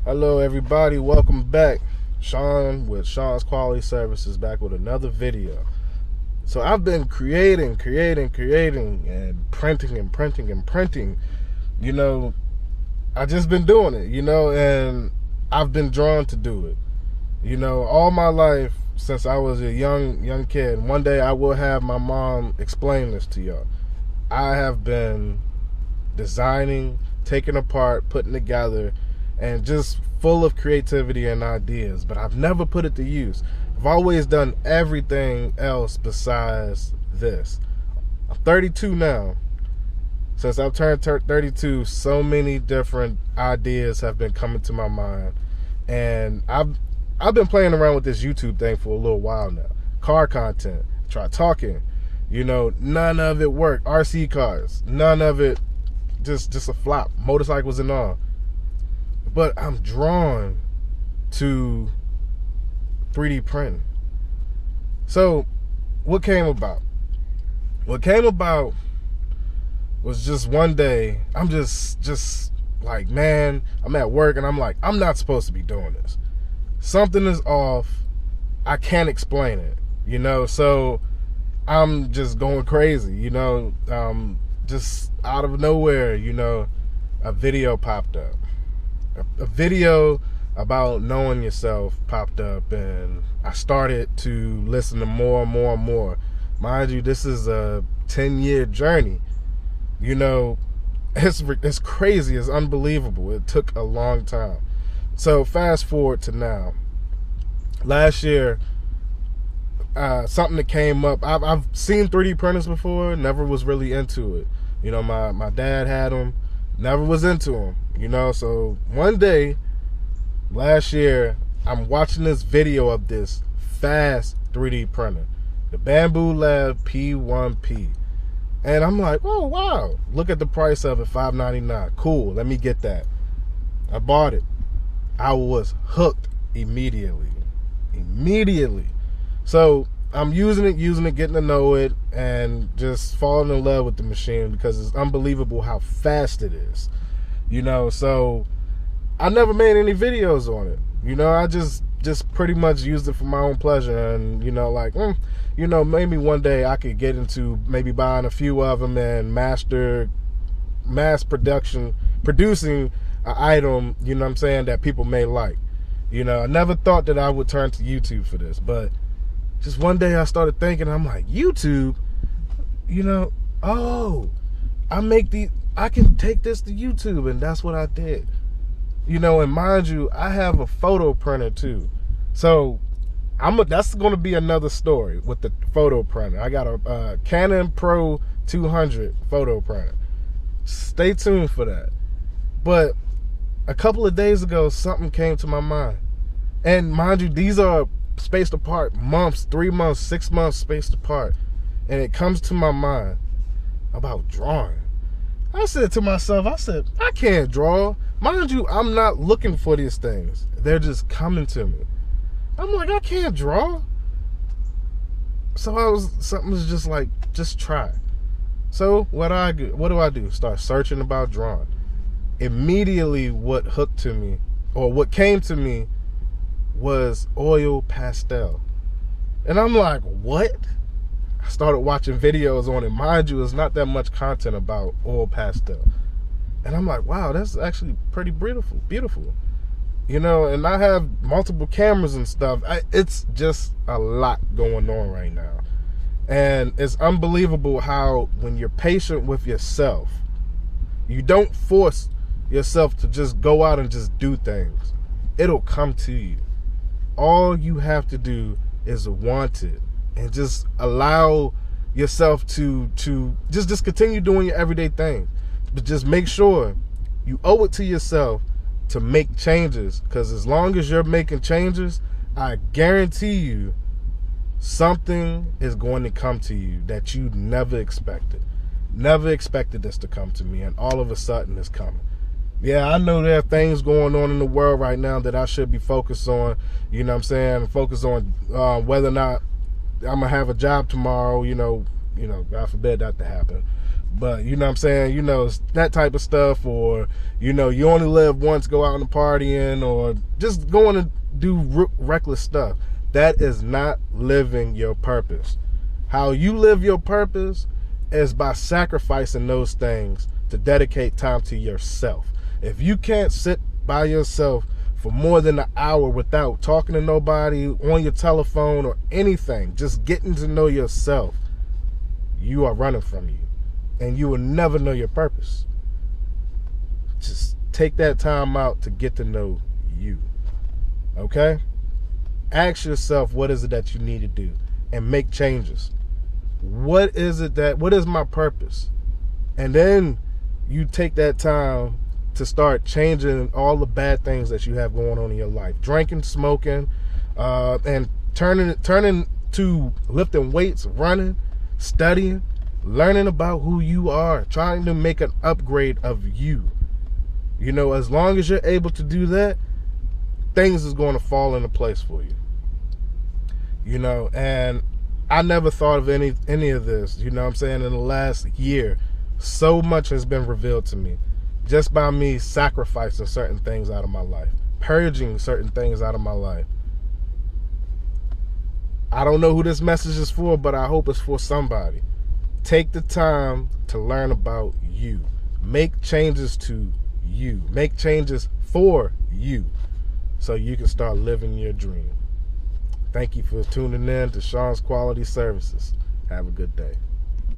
Hello everybody, welcome back. Sean with Sean's Quality Services back with another video. So I've been creating and printing. You know, I just been doing it, and I've been drawn to do it. All my life since I was a young kid. One day I will have my mom explain this to y'all. I have been designing, taking apart, putting together, and just full of creativity and ideas, but I've never put it to use. I've always done everything else besides this. I'm 32 now. Since I've turned 32, so many different ideas have been coming to my mind, and I've been playing around with this YouTube thing for a little while now. Car content, try talking, none of it worked. RC cars, none of it, just a flop. Motorcycles and all. But I'm drawn to 3D printing. So what came about? What came about was just one day, I'm just like, man, I'm at work and I'm like, I'm not supposed to be doing this. Something is off. I can't explain it, so I'm just going crazy, just out of nowhere, a video popped up. A video about knowing yourself popped up, and I started to listen to more and more. Mind you, this is a 10-year journey. It's crazy, it's unbelievable. It took a long time. So fast forward to now. Last year, something that came up. I've seen 3D printers before, never was really into it. My dad had them, never was into them. So one day last year, I'm watching this video of this fast 3D printer, the Bambu Lab P1P, and I'm like, oh wow, look at the price of it, $5.99. Cool, let me get that. I bought it. I was hooked immediately. So I'm using it, getting to know it, and just falling in love with the machine because it's unbelievable how fast it is. So I never made any videos on it. I just pretty much used it for my own pleasure, and maybe one day I could get into maybe buying a few of them and mass producing an item, that people may like. I never thought that I would turn to YouTube for this, but just one day I started thinking, I'm like, YouTube, I can take this to YouTube, and that's what I did. And mind you, I have a photo printer too. So that's going to be another story with the photo printer. I got a Canon Pro 200 photo printer. Stay tuned for that. But a couple of days ago, something came to my mind. And mind you, these are spaced apart, months, 3 months, 6 months spaced apart. And it comes to my mind about drawing. I said to myself, I can't draw. Mind you, I'm not looking for these things. They're just coming to me. I'm like, I can't draw. So something was just like, just try. So what do I do? Start searching about drawing. Immediately what hooked to me, or what came to me, was oil pastel. And I'm like, what? I started watching videos on it. Mind you, it's not that much content about oil pastel. And I'm like, wow, that's actually pretty beautiful. And I have multiple cameras and stuff. It's just a lot going on right now. And it's unbelievable how when you're patient with yourself, you don't force yourself to just go out and just do things. It'll come to you. All you have to do is want it, and just allow yourself to just continue doing your everyday thing. But just make sure you owe it to yourself to make changes, because as long as you're making changes, I guarantee you something is going to come to you that you never expected. Never expected this to come to me, and all of a sudden it's coming. Yeah, I know there are things going on in the world right now that I should be focused on, focus on whether or not I'm gonna have a job tomorrow, God forbid that to happen. But you know what I'm saying, you know, it's that type of stuff, or you know, you only live once, go out and partying, or just going to do reckless stuff. That is not living your purpose. How you live your purpose is by sacrificing those things to dedicate time to yourself. If you can't sit by yourself for more than an hour without talking to nobody, on your telephone or anything, just getting to know yourself, you are running from you. And you will never know your purpose. Just take that time out to get to know you. Okay? Ask yourself, what is it that you need to do? And make changes. What is my purpose? And then you take that time to start changing all the bad things that you have going on in your life. Drinking, smoking, and turning to lifting weights, running, studying, learning about who you are, trying to make an upgrade of you. You know, as long as you're able to do that, things is going to fall into place for you. You know, and I never thought of any of this, you know what I'm saying, in the last year. So much has been revealed to me just by me sacrificing certain things out of my life, purging certain things out of my life. I don't know who this message is for, but I hope it's for somebody. Take the time to learn about you. Make changes to you. Make changes for you so you can start living your dream. Thank you for tuning in to Sean's Quality Services. Have a good day.